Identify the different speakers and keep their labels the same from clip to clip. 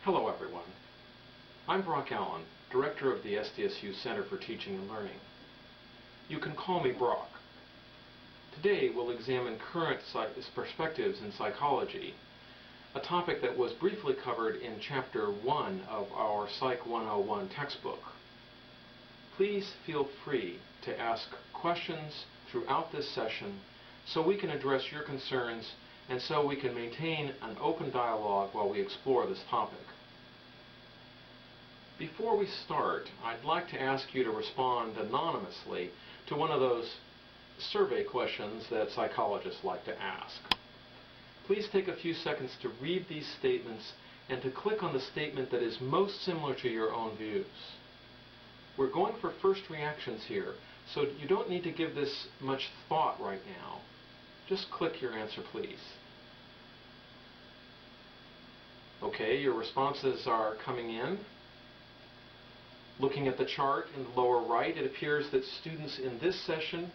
Speaker 1: Hello everyone. I'm Brock Allen, Director of the SDSU Center for Teaching and Learning. You can call me Brock. Today we'll examine current perspectives in psychology, a topic that was briefly covered in Chapter 1 of our Psych 101 textbook. Please feel free to ask questions throughout this session so we can address your concerns and so we can maintain an open dialogue while we explore this topic. Before we start, I'd like to ask you to respond anonymously to one of those survey questions that psychologists like to ask. Please take a few seconds to read these statements and to click on the statement that is most similar to your own views. We're going for first reactions here, so you don't need to give this much thought right now. Just click your answer, please. Okay, your responses are coming in. Looking at the chart in the lower right, it appears that students in this session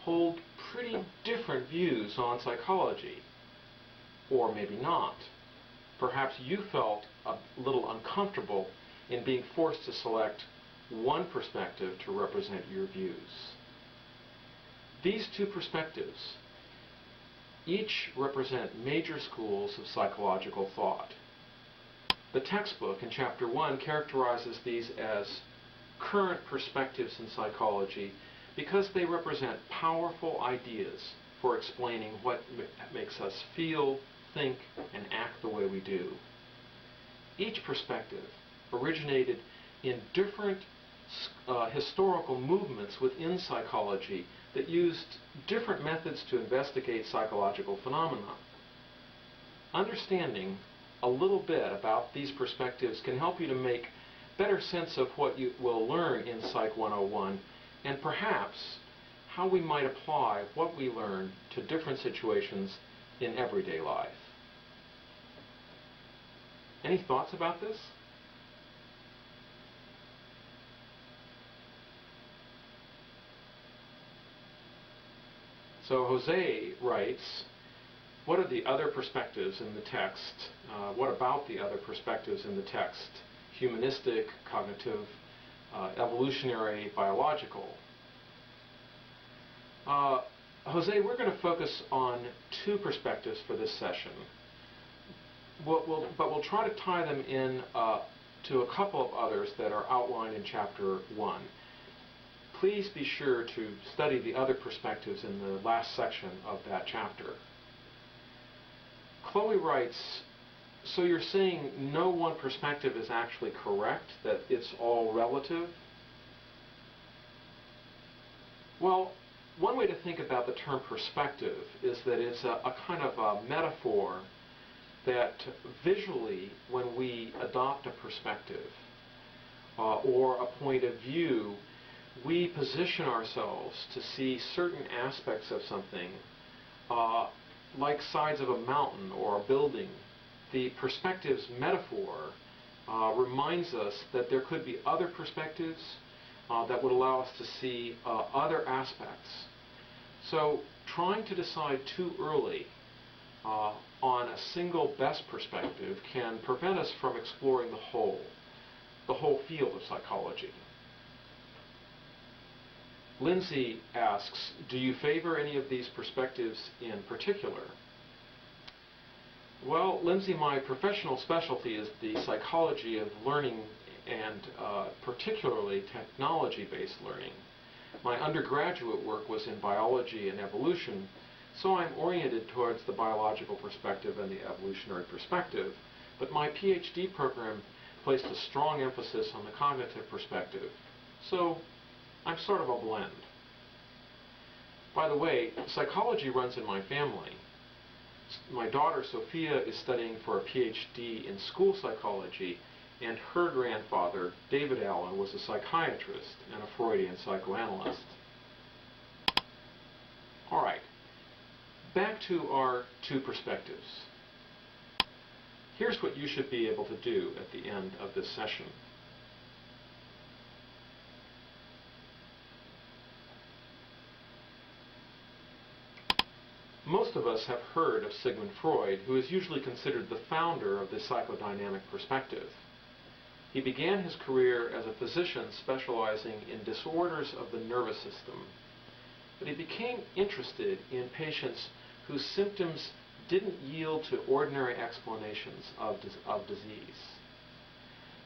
Speaker 1: hold pretty different views on psychology. Or maybe not. Perhaps you felt a little uncomfortable in being forced to select one perspective to represent your views. These two perspectives each represent major schools of psychological thought. The textbook in Chapter 1 characterizes these as current perspectives in psychology because they represent powerful ideas for explaining what makes us feel, think, and act the way we do. Each perspective originated in different historical movements within psychology that used different methods to investigate psychological phenomena. Understanding a little bit about these perspectives can help you to make better sense of what you will learn in Psych 101 and perhaps how we might apply what we learn to different situations in everyday life. Any thoughts about this? So Jose writes, what are the other perspectives in the text? What about the other perspectives in the text? Humanistic, cognitive, evolutionary, biological. Jose, we're going to focus on two perspectives for this session. But we'll try to tie them in to a couple of others that are outlined in Chapter 1. Please be sure to study the other perspectives in the last section of that chapter. Chloe writes, so you're saying no one perspective is actually correct, that it's all relative? Well, one way to think about the term perspective is that it's a kind of a metaphor that visually, when we adopt a perspective or a point of view, we position ourselves to see certain aspects of something, like sides of a mountain or a building. The perspectives metaphor reminds us that there could be other perspectives that would allow us to see other aspects. So trying to decide too early on a single best perspective can prevent us from exploring the whole field of psychology. Lindsay asks, do you favor any of these perspectives in particular? Well, Lindsay, my professional specialty is the psychology of learning and particularly technology-based learning. My undergraduate work was in biology and evolution, so I'm oriented towards the biological perspective and the evolutionary perspective, but my PhD program placed a strong emphasis on the cognitive perspective. So I'm sort of a blend. By the way, psychology runs in my family. My daughter Sophia is studying for a PhD in school psychology, and her grandfather, David Allen, was a psychiatrist and a Freudian psychoanalyst. All right, back to our two perspectives. Here's what you should be able to do at the end of this session. Most of us have heard of Sigmund Freud, who is usually considered the founder of the psychodynamic perspective. He began his career as a physician specializing in disorders of the nervous system, but he became interested in patients whose symptoms didn't yield to ordinary explanations of disease.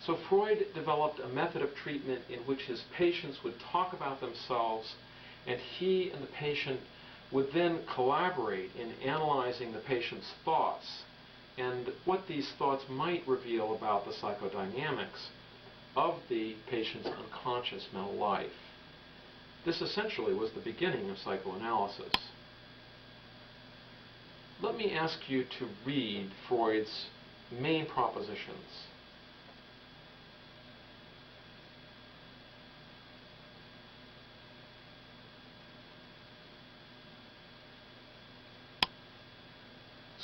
Speaker 1: So Freud developed a method of treatment in which his patients would talk about themselves, and he and the patient would then collaborate in analyzing the patient's thoughts and what these thoughts might reveal about the psychodynamics of the patient's unconscious mental life. This essentially was the beginning of psychoanalysis. Let me ask you to read Freud's main propositions.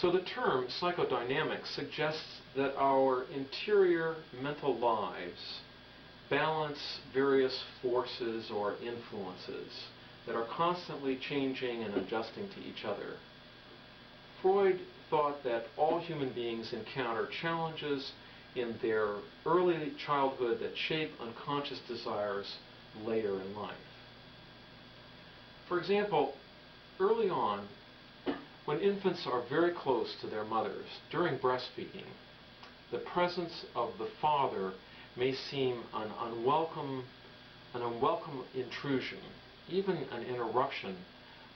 Speaker 1: So the term psychodynamics suggests that our interior mental lives balance various forces or influences that are constantly changing and adjusting to each other. Freud thought that all human beings encounter challenges in their early childhood that shape unconscious desires later in life. For example, early on, when infants are very close to their mothers during breastfeeding, the presence of the father may seem an unwelcome intrusion, even an interruption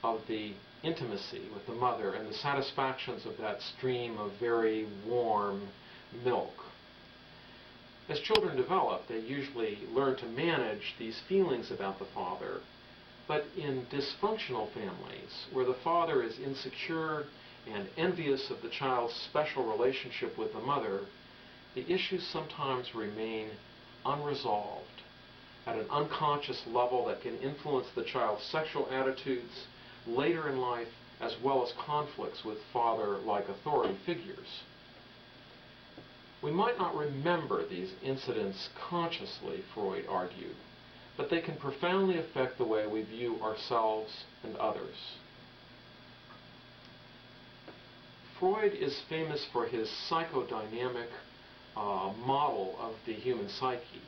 Speaker 1: of the intimacy with the mother and the satisfactions of that stream of very warm milk. As children develop, they usually learn to manage these feelings about the father. But in dysfunctional families, where the father is insecure and envious of the child's special relationship with the mother, the issues sometimes remain unresolved at an unconscious level that can influence the child's sexual attitudes later in life, as well as conflicts with father-like authority figures. We might not remember these incidents consciously, Freud argued, but they can profoundly affect the way we view ourselves and others. Freud is famous for his psychodynamic model of the human psyche,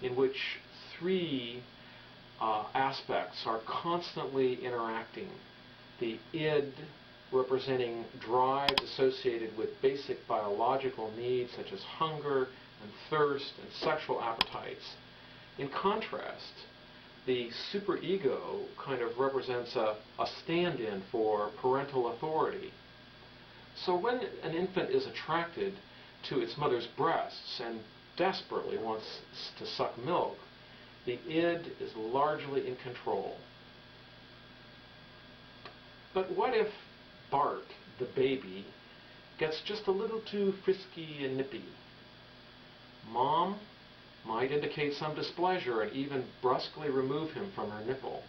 Speaker 1: in which three aspects are constantly interacting. The id, representing drives associated with basic biological needs such as hunger and thirst and sexual appetites. In contrast, the superego kind of represents a stand-in for parental authority. So when an infant is attracted to its mother's breasts and desperately wants to suck milk, the id is largely in control. But what if Bart, the baby, gets just a little too frisky and nippy? Mom might indicate some displeasure and even brusquely remove him from her nipple.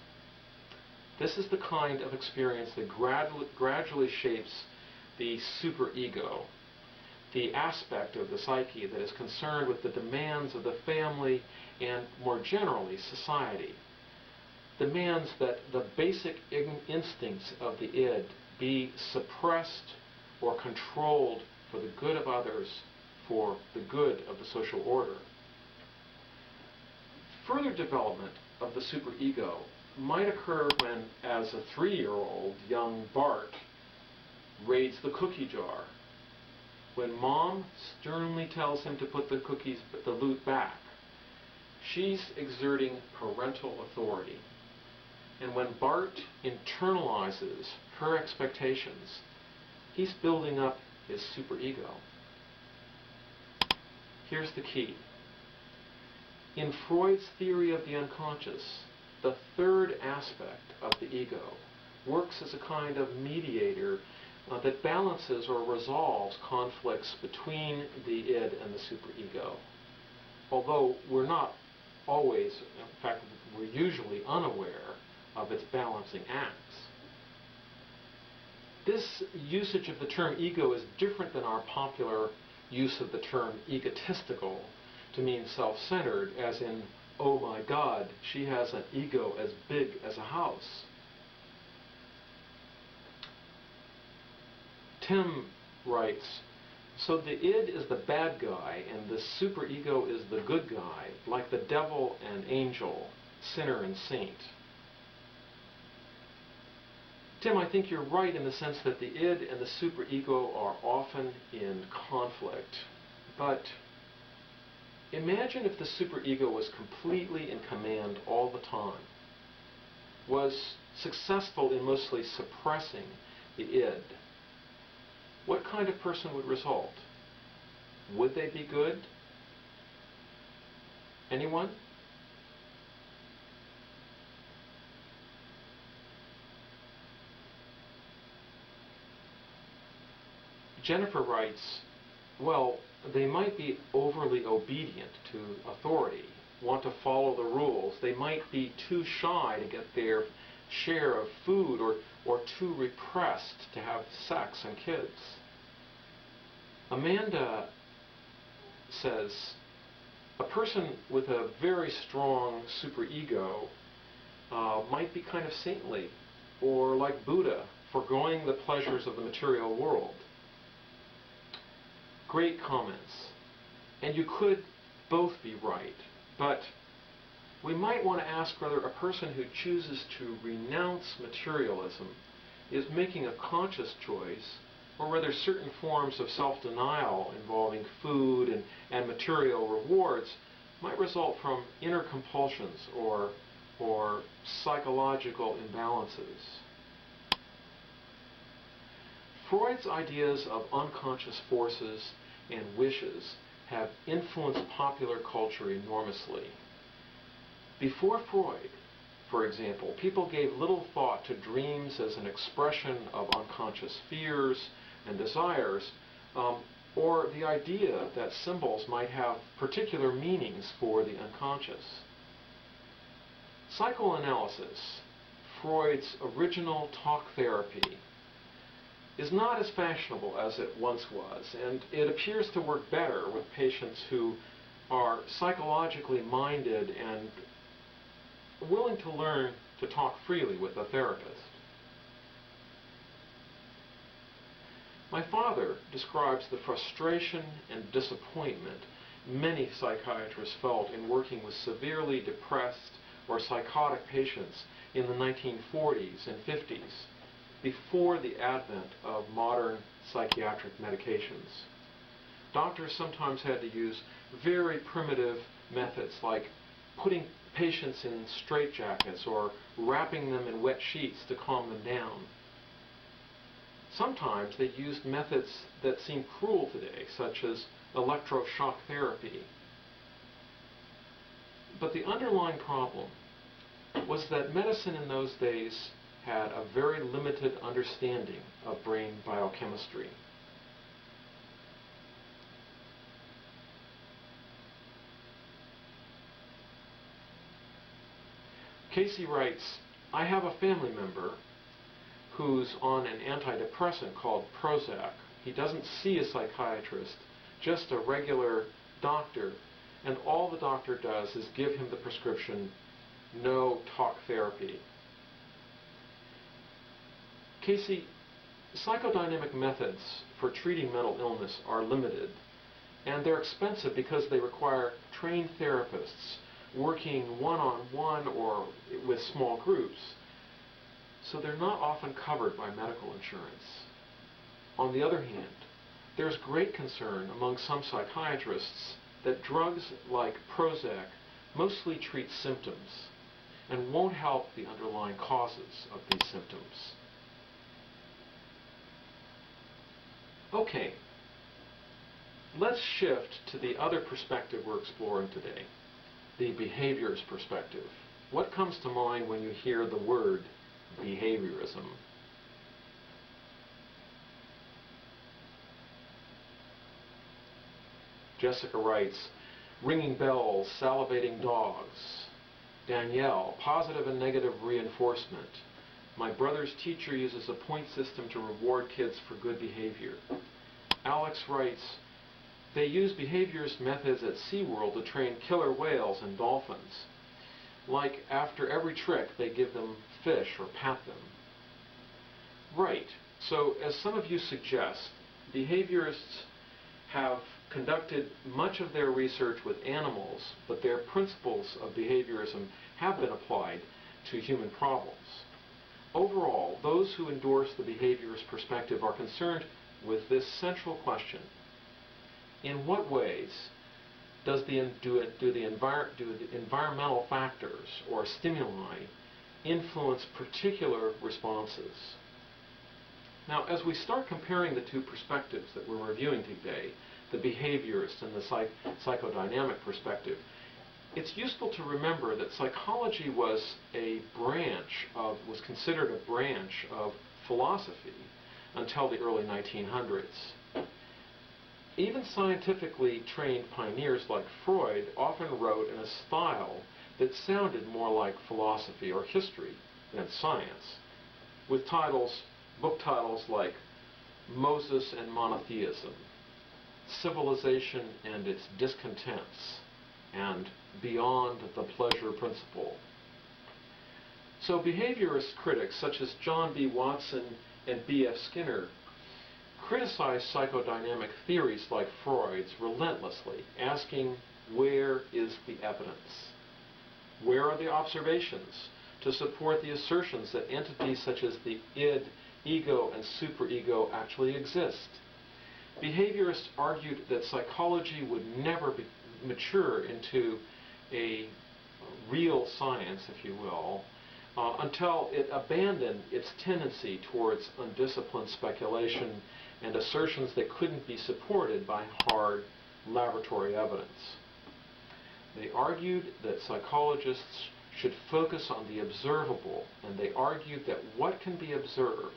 Speaker 1: This is the kind of experience that gradually shapes the superego, the aspect of the psyche that is concerned with the demands of the family and, more generally, society. Demands that the basic instincts of the id be suppressed or controlled for the good of others, for the good of the social order. Further development of the superego might occur when, as a 3-year-old, young Bart raids the cookie jar, when Mom sternly tells him to put the loot back. She's exerting parental authority. And when Bart internalizes her expectations, he's building up his superego. Here's the key. In Freud's theory of the unconscious, the third aspect of the ego works as a kind of mediator that balances or resolves conflicts between the id and the superego. Although we're not always, in fact, we're usually unaware of its balancing acts. This usage of the term ego is different than our popular use of the term egotistical to mean self-centered, as in, oh my God, she has an ego as big as a house. Tim writes, so the id is the bad guy and the superego is the good guy, like the devil and angel, sinner and saint. Tim, I think you're right in the sense that the id and the superego are often in conflict. But imagine if the superego was completely in command all the time, was successful in mostly suppressing the id. What kind of person would result? Would they be good? Anyone? Jennifer writes, well, they might be overly obedient to authority, want to follow the rules. They might be too shy to get their share of food or too repressed to have sex and kids. Amanda says, a person with a very strong superego might be kind of saintly, or like Buddha, foregoing the pleasures of the material world. Great comments. And you could both be right, but we might want to ask whether a person who chooses to renounce materialism is making a conscious choice, or whether certain forms of self-denial involving food and material rewards might result from inner compulsions or psychological imbalances. Freud's ideas of unconscious forces and wishes have influenced popular culture enormously. Before Freud, for example, people gave little thought to dreams as an expression of unconscious fears and desires, or the idea that symbols might have particular meanings for the unconscious. Psychoanalysis, Freud's original talk therapy, is not as fashionable as it once was, and it appears to work better with patients who are psychologically minded and willing to learn to talk freely with a therapist. My father describes the frustration and disappointment many psychiatrists felt in working with severely depressed or psychotic patients in the 1940s and 50s, before the advent of modern psychiatric medications. Doctors sometimes had to use very primitive methods like putting patients in straitjackets or wrapping them in wet sheets to calm them down. Sometimes they used methods that seem cruel today, such as electroshock therapy. But the underlying problem was that medicine in those days had a very limited understanding of brain biochemistry. Casey writes, I have a family member who's on an antidepressant called Prozac. He doesn't see a psychiatrist, just a regular doctor, and all the doctor does is give him the prescription, no talk therapy. Casey, psychodynamic methods for treating mental illness are limited, and they're expensive because they require trained therapists working one-on-one or with small groups, so they're not often covered by medical insurance. On the other hand, there's great concern among some psychiatrists that drugs like Prozac mostly treat symptoms and won't help the underlying causes of these symptoms. Okay, let's shift to the other perspective we're exploring today, the behaviorist perspective. What comes to mind when you hear the word behaviorism? Jessica writes, ringing bells, salivating dogs. Danielle, positive and negative reinforcement. My brother's teacher uses a point system to reward kids for good behavior. Alex writes, they use behaviorist methods at SeaWorld to train killer whales and dolphins. Like after every trick, they give them fish or pat them. Right. So, as some of you suggest, behaviorists have conducted much of their research with animals, but their principles of behaviorism have been applied to human problems. Overall, those who endorse the behaviorist perspective are concerned with this central question: in what ways do the environmental factors or stimuli influence particular responses? Now, as we start comparing the two perspectives that we're reviewing today, the behaviorist and the psychodynamic perspective, it's useful to remember that psychology was considered a branch of philosophy until the early 1900s. Even scientifically trained pioneers like Freud often wrote in a style that sounded more like philosophy or history than science, with book titles like Moses and Monotheism, Civilization and Its Discontents, and Beyond the Pleasure Principle. So behaviorist critics such as John B. Watson and B.F. Skinner criticize psychodynamic theories like Freud's relentlessly, asking, where is the evidence? Where are the observations to support the assertions that entities such as the id, ego, and superego actually exist? Behaviorists argued that psychology would never mature into a real science, if you will, until it abandoned its tendency towards undisciplined speculation and assertions that couldn't be supported by hard laboratory evidence. They argued that psychologists should focus on the observable, and they argued that what can be observed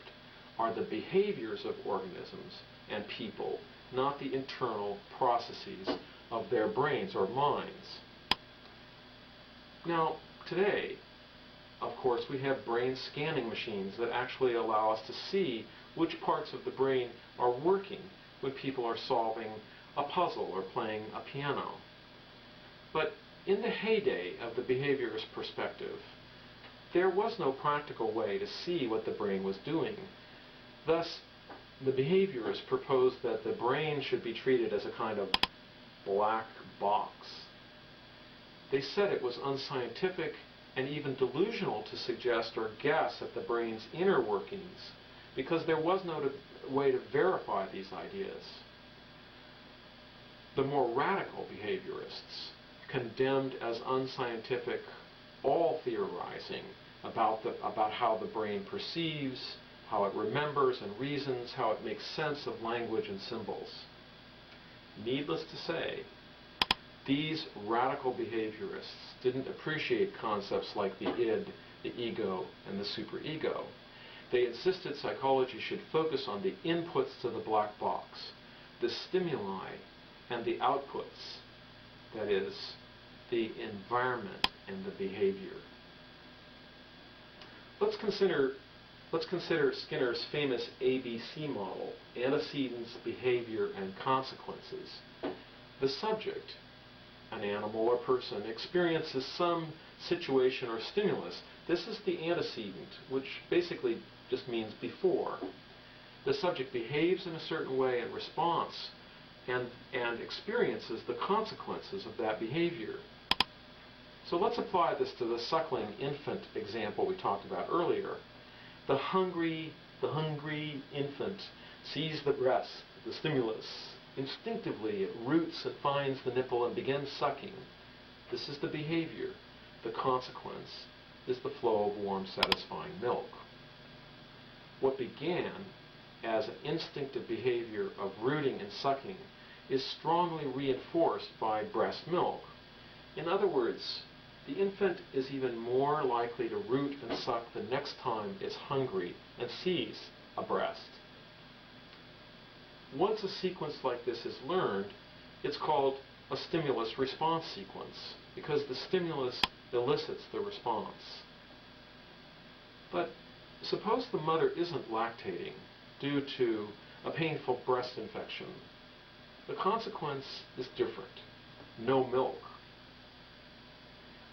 Speaker 1: are the behaviors of organisms and people, not the internal processes of their brains or minds. Now, today, of course, we have brain scanning machines that actually allow us to see which parts of the brain are working when people are solving a puzzle or playing a piano. But in the heyday of the behaviorist perspective, there was no practical way to see what the brain was doing. Thus, the behaviorists proposed that the brain should be treated as a kind of black box. They said it was unscientific and even delusional to suggest or guess at the brain's inner workings, because there was no way to verify these ideas. The more radical behaviorists condemned as unscientific all theorizing about how the brain perceives, how it remembers and reasons, how it makes sense of language and symbols. Needless to say, these radical behaviorists didn't appreciate concepts like the id, the ego, and the superego. They insisted psychology should focus on the inputs to the black box, the stimuli, and the outputs, that is, the environment and the behavior. Let's consider Skinner's famous ABC model, antecedents, behavior, and consequences. The subject, an animal or person, experiences some situation or stimulus. This is the antecedent, which basically just means before. The subject behaves in a certain way in response and experiences the consequences of that behavior. So let's apply this to the suckling infant example we talked about earlier. The hungry infant sees the breast, the stimulus. Instinctively, it roots and finds the nipple and begins sucking. This is the behavior. The consequence is the flow of warm, satisfying milk. What began as an instinctive behavior of rooting and sucking is strongly reinforced by breast milk. In other words, the infant is even more likely to root and suck the next time it's hungry and sees a breast. Once a sequence like this is learned, it's called a stimulus-response sequence, because the stimulus elicits the response. But suppose the mother isn't lactating due to a painful breast infection. The consequence is different. No milk.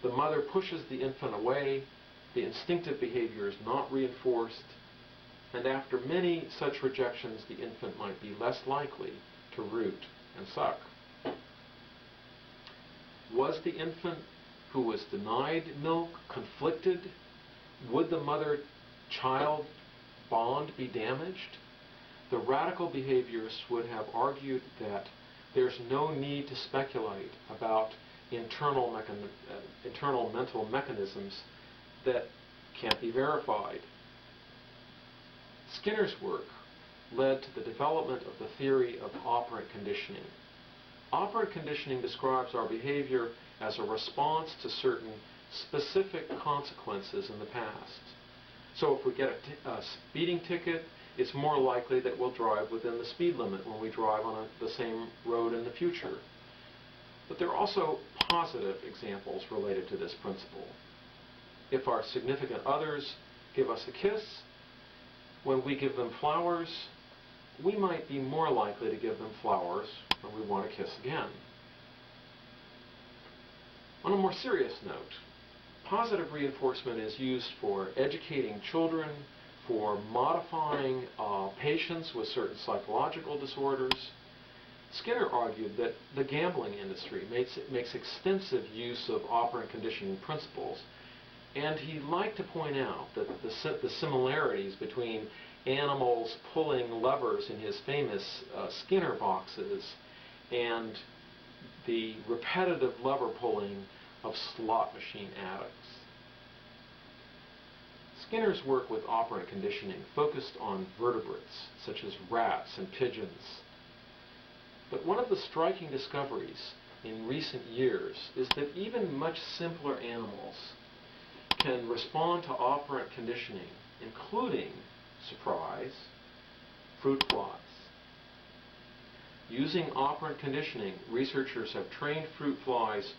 Speaker 1: The mother pushes the infant away, the instinctive behavior is not reinforced, and after many such rejections, the infant might be less likely to root and suck. Was the infant who was denied milk conflicted? Would the mother-child bond be damaged? The radical behaviorists would have argued that there's no need to speculate about internal mental mechanisms that can't be verified. Skinner's work led to the development of the theory of operant conditioning. Operant conditioning describes our behavior as a response to certain specific consequences in the past. So if we get a speeding ticket, it's more likely that we'll drive within the speed limit when we drive on the same road in the future. But there are also positive examples related to this principle. If our significant others give us a kiss, when we give them flowers, we might be more likely to give them flowers when we want to kiss again. On a more serious note, positive reinforcement is used for educating children, for modifying patients with certain psychological disorders. Skinner argued that the gambling industry makes extensive use of operant conditioning principles, and he liked to point out that the similarities between animals pulling levers in his famous Skinner boxes and the repetitive lever pulling of slot machine addicts. Skinner's work with operant conditioning focused on vertebrates, such as rats and pigeons. But one of the striking discoveries in recent years is that even much simpler animals can respond to operant conditioning, including surprise, fruit flies. Using operant conditioning, researchers have trained fruit flies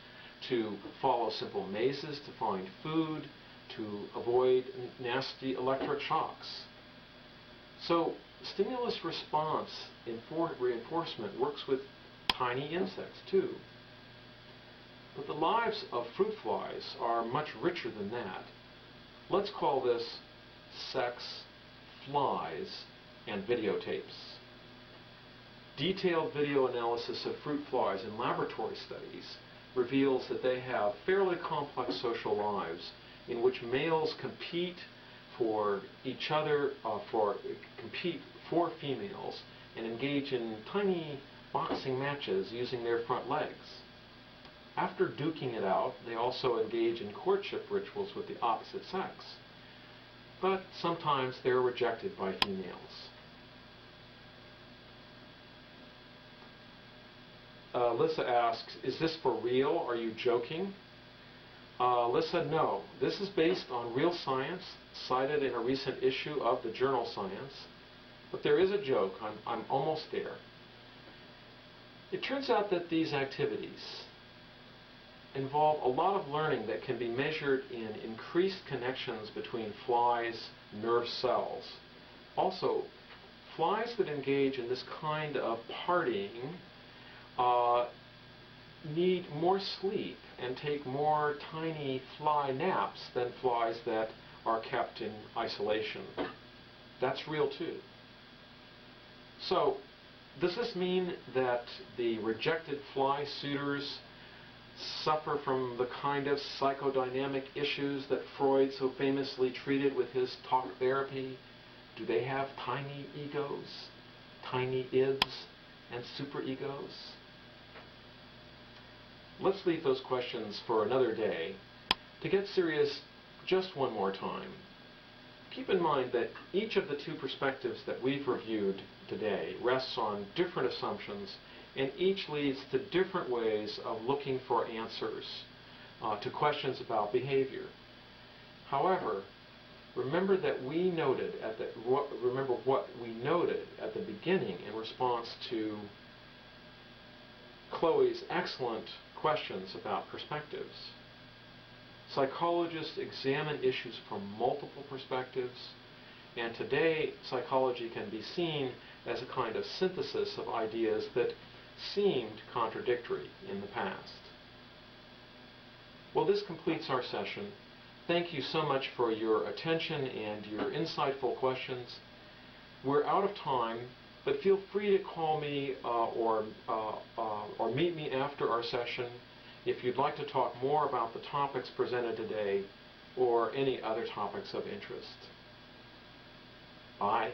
Speaker 1: to follow simple mazes to find food, to avoid nasty electric shocks. So stimulus response reinforcement works with tiny insects too. But the lives of fruit flies are much richer than that. Let's call this sex, flies, and videotapes. Detailed video analysis of fruit flies in laboratory studies reveals that they have fairly complex social lives in which males compete for each other, compete for females, and engage in tiny boxing matches using their front legs. After duking it out, they also engage in courtship rituals with the opposite sex. But sometimes they're rejected by females. Lissa asks, is this for real? Are you joking? Lissa, no. This is based on real science, cited in a recent issue of the journal Science. But there is a joke. I'm almost there. It turns out that these activities involve a lot of learning that can be measured in increased connections between flies' nerve cells. Also, flies that engage in this kind of partying need more sleep and take more tiny fly naps than flies that are kept in isolation. That's real too. So, does this mean that the rejected fly suitors suffer from the kind of psychodynamic issues that Freud so famously treated with his talk therapy? Do they have tiny egos, tiny ids, and superegos? Let's leave those questions for another day. To get serious just one more time, keep in mind that each of the two perspectives that we've reviewed today rests on different assumptions, and each leads to different ways of looking for answers to questions about behavior. However, remember what we noted at the beginning in response to Chloe's excellent questions about perspectives. Psychologists examine issues from multiple perspectives, and today psychology can be seen as a kind of synthesis of ideas that seemed contradictory in the past. Well, this completes our session. Thank you so much for your attention and your insightful questions. We're out of time, but feel free to call me or meet me after our session if you'd like to talk more about the topics presented today or any other topics of interest. Bye.